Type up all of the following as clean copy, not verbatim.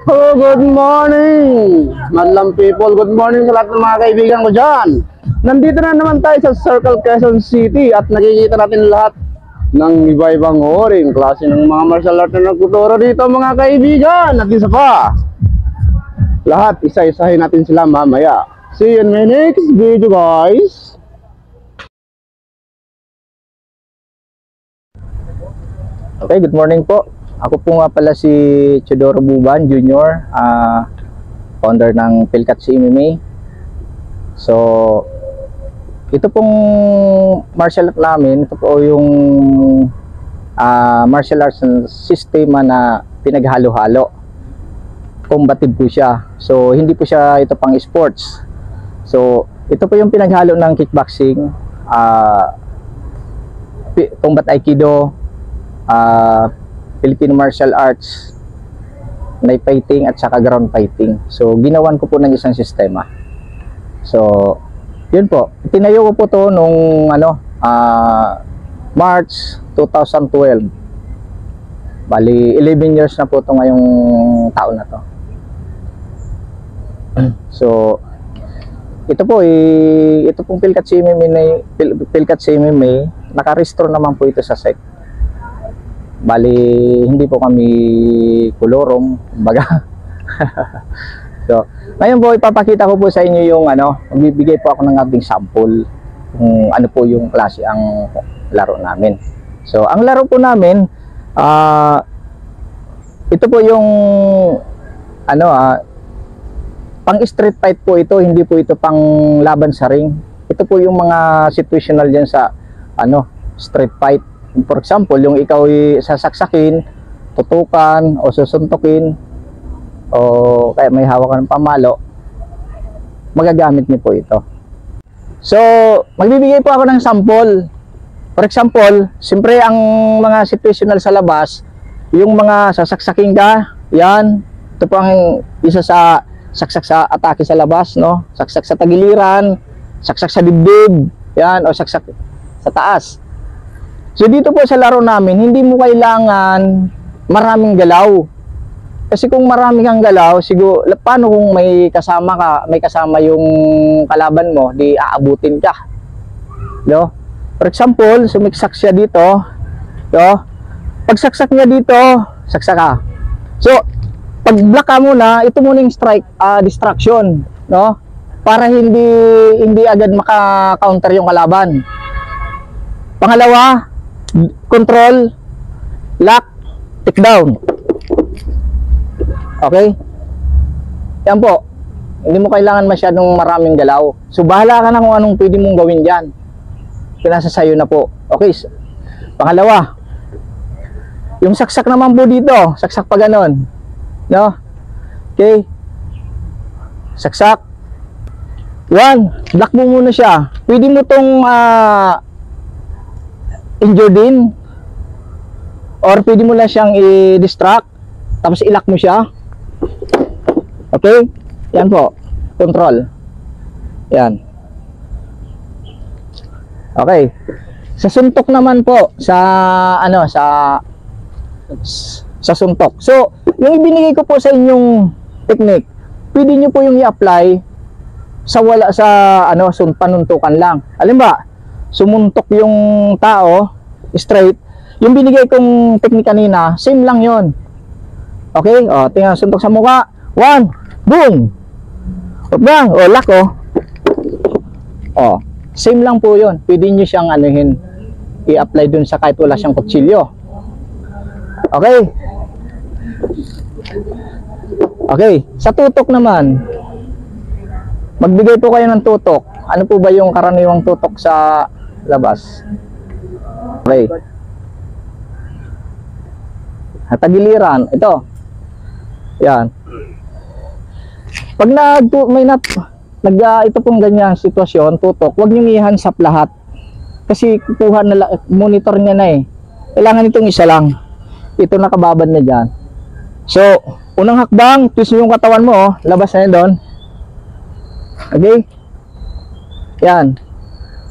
Oh, good morning! Madlang people, good morning sa lahat ng mga kaibigan ko dyan. Nandito na naman tayo sa Circle Quezon City at nakikita natin lahat ng iba-ibang oring klase ng mga martial art na nagtuturo dito mga kaibigan. At isa pa, lahat isa-isahin natin sila mamaya. See you in my next video guys. Okay, good morning po. Ako po nga pala si Teodoro Buban Jr., founder ng Philcats MMA. So, ito pong martial art namin, ito po yung martial arts system na pinaghalo-halo. Combative po siya. So, hindi po siya ito pang sports. So, ito po yung pinaghalo ng kickboxing, combat aikido, Filipino martial arts, knife fighting at saka ground fighting. So ginawan ko po ng isang sistema. So yun po, tinayo ko po to nung March 2012. Bali 11 years na po to ngayong taon na to. So ito po ito pong Philcats MMA, naka-restore naman po ito sa SEC. Bali, hindi po kami kolorom, baga. So, ngayon po ipapakita ko po sa inyo yung magbibigay po ako ng ating sample kung ano po yung klase ang laro namin. So, ang laro po namin, ito po yung pang street fight po ito, hindi po ito pang laban sa ring. Ito po yung mga situational diyan sa street fight. For example, yung ikaw sasaksakin, tutukan o susuntukin o kaya may hawak ng pamalo, magagamit niyo po ito. So, magbibigay po ako ng sample. For example, siyempre ang mga situational sa labas, yung mga sasaksakin ka, yan, ito po ang isa sa saksak sa atake sa labas, no? Saksak sa tagiliran, saksak sa dibdib, yan, o saksak sa taas. So dito po sa laro namin, hindi mo kailangan maraming galaw. Kasi kung marami kang galaw, siguro paano kung may kasama yung kalaban mo, di aabutin ka. No? For example, sumiksak siya dito, no? Pagsaksak niya dito, saksak ka. So, pag block ka muna, ito muna yung strike, distraction, no? Para hindi agad maka-counter yung kalaban. Pangalawa, control, lock, take down. Okay? Yan po. Hindi mo kailangan masyadong maraming galaw. So bahala ka na kung anong pwede mong gawin dyan. Pinasa sayo na po. Okay. Pangalawa, yung saksak naman po dito. Saksak pa ganon. No? Okay. Saksak. One, block mo muna siya. Pwede mo tong injure din, or pwede mo lang siyang i-distract tapos i-lock mo siya. Okay, yan po, control, yan. Okay, sa suntok naman po, sa suntok. So yung ibinigay ko po sa inyong technique, pwede nyo po yung i-apply sa panuntukan lang. Alin ba, sumuntok yung tao straight, yung binigay kong technique kanina, same lang yon. Okay, tingnan, suntok sa mukha, one, boom, bang, lock, same lang po yon. Pwede nyo siyang i-apply dun sa kahit wala siyang kutsilyo. Okay, okay, sa tutok naman, magbigay po kayo ng tutok. Ano po ba yung karaniwang tutok sa labas? Okay. Tagiliran, ito. Yan. Pag ito pong ganyang sitwasyon, tutok, huwag niyong ihansap lahat. Kasi kukuha na, monitor niya na eh. Kailangan itong isa lang. Ito nakababad na dyan. So, unang hakbang, twist mo yung katawan mo, labas na yun doon. Okay? Yan.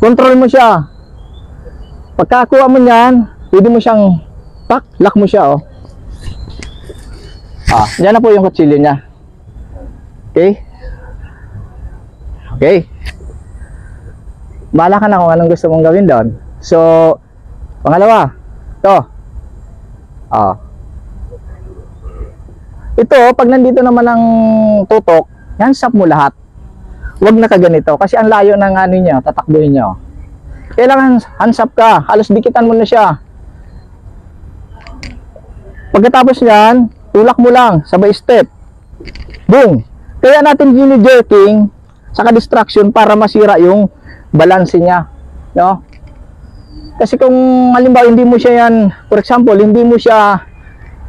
Control mo siya. Pagkakuha mo niyan, pwede mo siyang lock mo siya, Diyan na po yung kutsilyo niya. Okay? Okay. Bahala ka na kung anong gusto mong gawin doon. So, pangalawa, ito. Ito, pag nandito naman ang tutok, hands up mo lahat. Huwag na kaganito kasi ang layo ng ano niya, tatakbuhin niya. Kailangan hands up ka, halos dikitan mo na siya. Pagkatapos niyan, tulak mo lang, sabay step. Boom! Kaya natin gini-jerking saka distraction para masira yung balance niya, no? Kasi kung halimbawa hindi mo siya yan, for example, hindi mo siya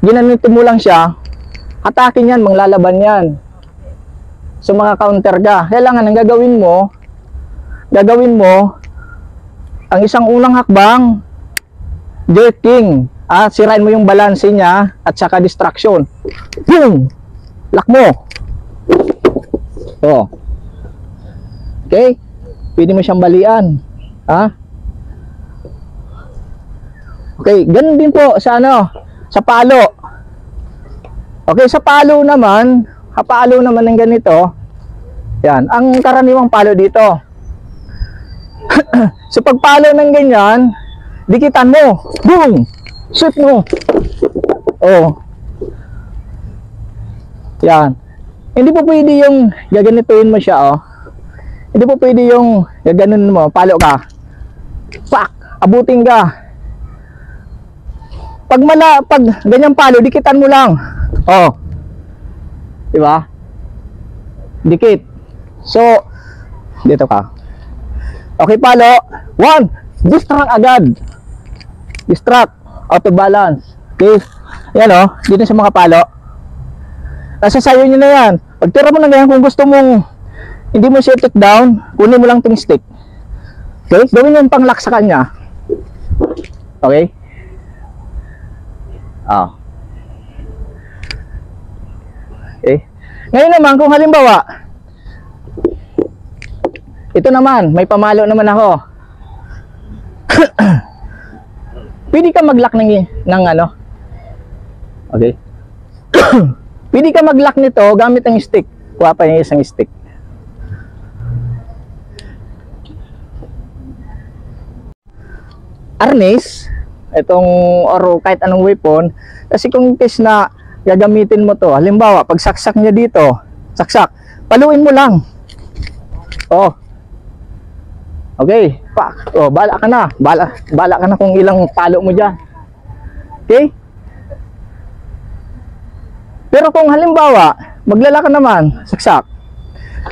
ginanito mo lang siya, atakin yan, manglalaban yan. So mga counter ka. Kailangan ang gagawin mo ang isang unang hakbang, jerking. Sirain mo yung balance niya at saka distraction. Boom! Lock mo. Okay? Pwede mo siyang balian. Okay, ganun din po sa sa palo. Okay, sa palo naman ng ganito. Yan, ang karaniwang palo dito. So pag palo ng ganyan, dikitan mo. Boom! Shoot mo. Yan. Hindi po pwede yung gaganituin mo siya, Hindi po pwede yung gaganon mo, palo ka. Pak! Abutin ka. Pag ganyang palo, dikitan mo lang. Di ba? Dikit. So, dito ka. Okay, palo. 1. Distract agad. Distract. Auto balance. Okay. Yan dito sa mga palo. Nasa sayo nyo na yan. Pagtira mo na ganyan, kung gusto mong hindi mo siya take down, kunin mo lang itong stick. Okay? Gawin yung pang-lock sa kanya. Okay? Okay. Ngayon naman, kung halimbawa, ito naman, may pamalo naman ako. Pwede ka mag-lock ng ano. Okay? Pwede ka mag-lock nito gamit ang stick. Kuha pa yung isang stick. Harness, itong or kahit anong weapon, kasi kung case na gagamitin mo to, halimbawa, pag saksak niya dito, saksak, paluin mo lang. Okay, pak. Bala ka na. Bala ka na kung ilang palo mo dyan. Okay? Pero kung halimbawa, maglalaka naman, saksak.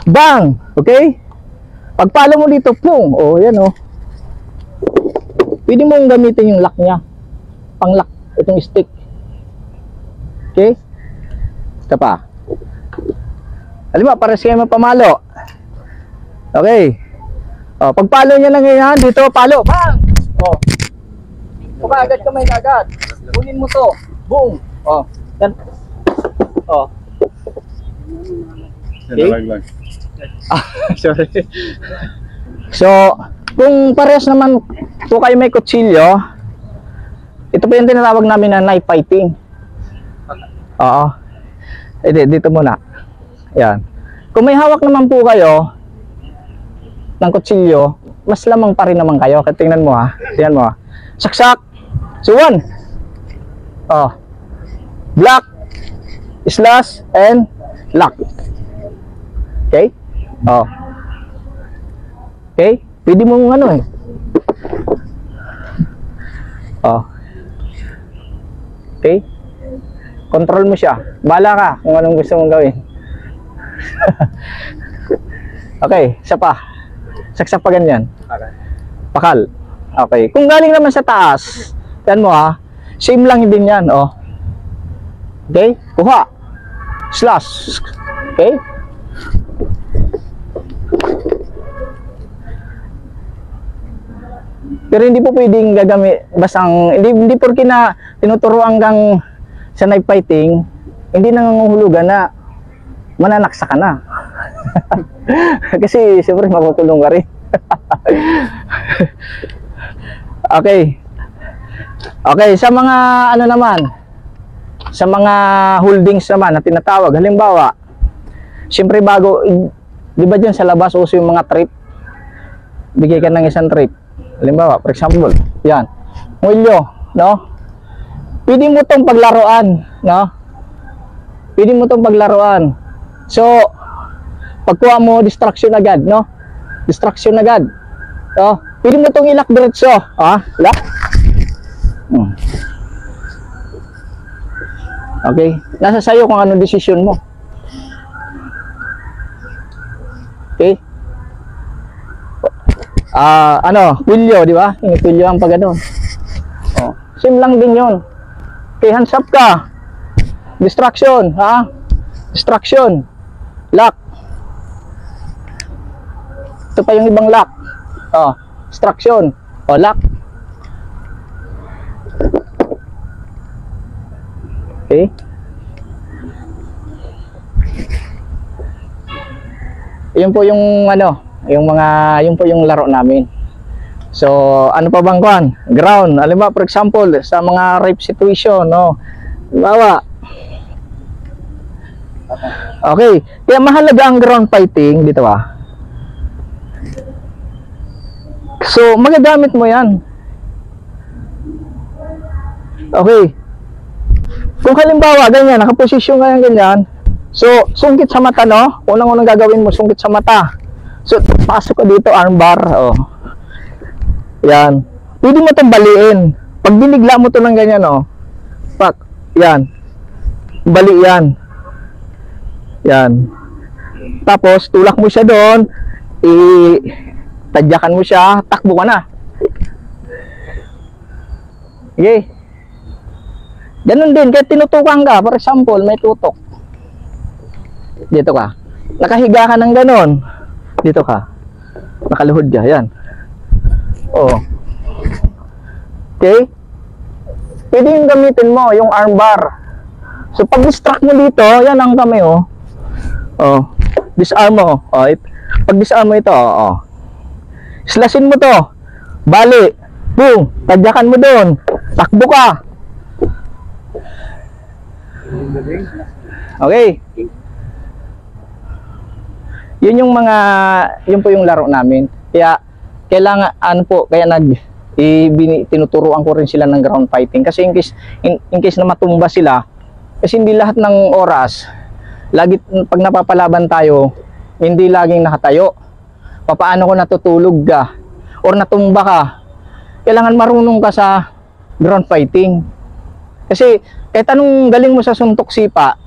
Bang! Okay? Pagpalo mo dito, pung! Yan Pwede mong gamitin yung lock niya. Pang-lock itong stick. Okay? Ito pa. Halimbawa, para siya mapamalo. Okay. Pagpalo niya lang yan, dito, palo. Bang! Agad kamay agad. Kunin mo to. Boom! Yan. Okay? Sorry. So, kung parehas naman po kayo may kutsilyo, ito po yung tinatawag namin na knife fighting. Dito muna. Yan. Kung may hawak naman po kayo ng kutsilyo, mas lamang pa rin naman kayo. Tingnan mo Tingnan mo Saksak. So, 1. Block, slash, and lock. Okay? Okay? Pwede mong Okay? Control mo siya. Bahala ka kung anong gusto mong gawin. Okay, isa pa. Saksak pa ganyan. Pakal. Okay. Kung galing naman sa taas, yan mo same lang din yan, Okay? Kuha. Slash. Okay? Pero hindi po pwedeng gagamit basang hindi porke na tinuturo hanggang sa knife fighting, hindi nangangahulugan na mananaksa ka na. Kasi siyempre makukulong ka rin. Okay. Okay, sa mga naman, sa mga holdings naman na tinatawag, halimbawa, siyempre bago, di ba dyan sa labas uso yung mga trip? Bigay ka ng isang trip. Halimbawa, for example, yan, mulyo, no? Pwede mo tong paglaruan, no? Pwede mo tong paglaruan. So, pagkuha mo, distraction agad, no? Distraction agad. No? Pwede mo tong ilak diretso. Lock. Okay. Nasa sayo kung ano decision mo. Okay. Kwilyo, di ba? Yung kwilyo ang pag ano. Same lang din yun. Okay, hands up ka. Distraction, Distraction. Lock. Ito pa yung ibang lock. Distraction. Lock. Okay. Yun po yung yun po yung laro namin. So, ano pa bang kuan? Ground. Alam ba, for example, sa mga rape situation, no? Bawa. Okay. Kaya mahalaga ang ground fighting dito ba? So, magagamit mo yan. Okay. Kung halimbawa, ganyan, nakaposisyon ka yan, ganyan. So, sungkit sa mata, no? Unang-unang gagawin mo, sungkit sa mata. So, pasok ka dito, armbar. Yan. Pwede mo itong baliin. Pag binigla mo ito ng ganyan, pak, yan. Bali yan. Yan. Tapos, tulak mo siya doon. Tadyakan mo siya. Takbo ka na. Okay. Ganun din. Kaya tinutukan ka. For example, may tutok. Dito ka. Nakahiga ka ng ganun. Dito ka. Nakaluhod ka. Yan. Okay. Pwede yung gamitin mo, yung armbar. So, pag distract mo dito, yan ang kamay, disarm mo. Pag disarm mo ito, slashin mo to. Bali. Boom. Tadyakan mo doon. Takbo ka. Okay. Yun po yung laro namin. Kaya, kailangan, tinuturuan ko rin sila ng ground fighting. Kasi in case na matumba sila, kasi hindi lahat ng oras, pag napapalaban tayo, hindi laging nakatayo. Paano kung natutulog ka, or natumba ka, kailangan marunong ka sa ground fighting. Kasi, kahit anong galing mo sa suntok sipa,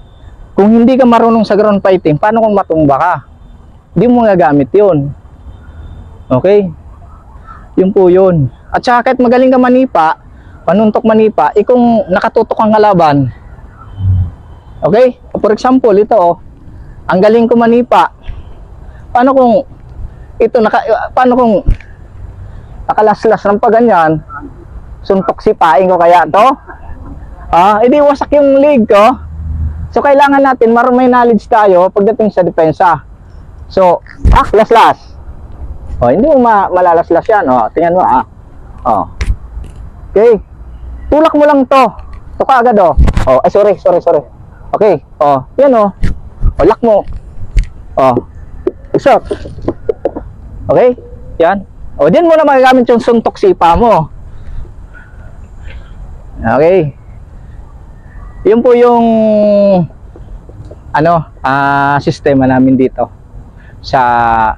kung hindi ka marunong sa ground fighting, paano kung matumba ka? Hindi mo gagamit yun. Okay? Yun po yun. At saka kahit magaling ka manipa, panuntok manipa, kung nakatutok ang kalaban. Okay? For example, ito ang galing ko manipa. Paano kung nakalaslas ng paganyan, suntok sipain ko kaya to? Hindi wasak yung leg ko. So kailangan natin may knowledge tayo pagdating sa depensa. So, laslas. Hindi mo malalaslas yan. Tingnan mo, Okay. Tulak mo lang to. Ito ka agad, sorry. Okay. Yan, lock mo. Usap. Okay. Yan. Diyan mo na magagamit yung suntok sipa mo. Okay. Yun po yung sistema namin dito sa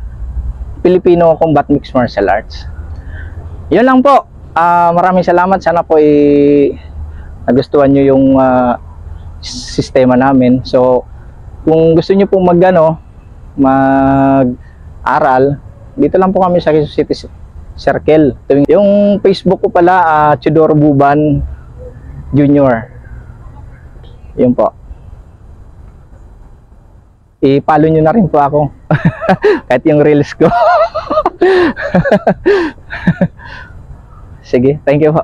Filipino Combat Mixed Martial Arts. Yun lang po. Maraming salamat. Sana po nagustuhan nyo yung sistema namin. So, kung gusto nyo pong mag-aral, dito lang po kami sa Quezon City Circle. Yung Facebook ko pala, Chidoro Buban Jr. Yun po. I-follow nyo na rin po ako. Kahit yung reels ko. Sige, thank you po.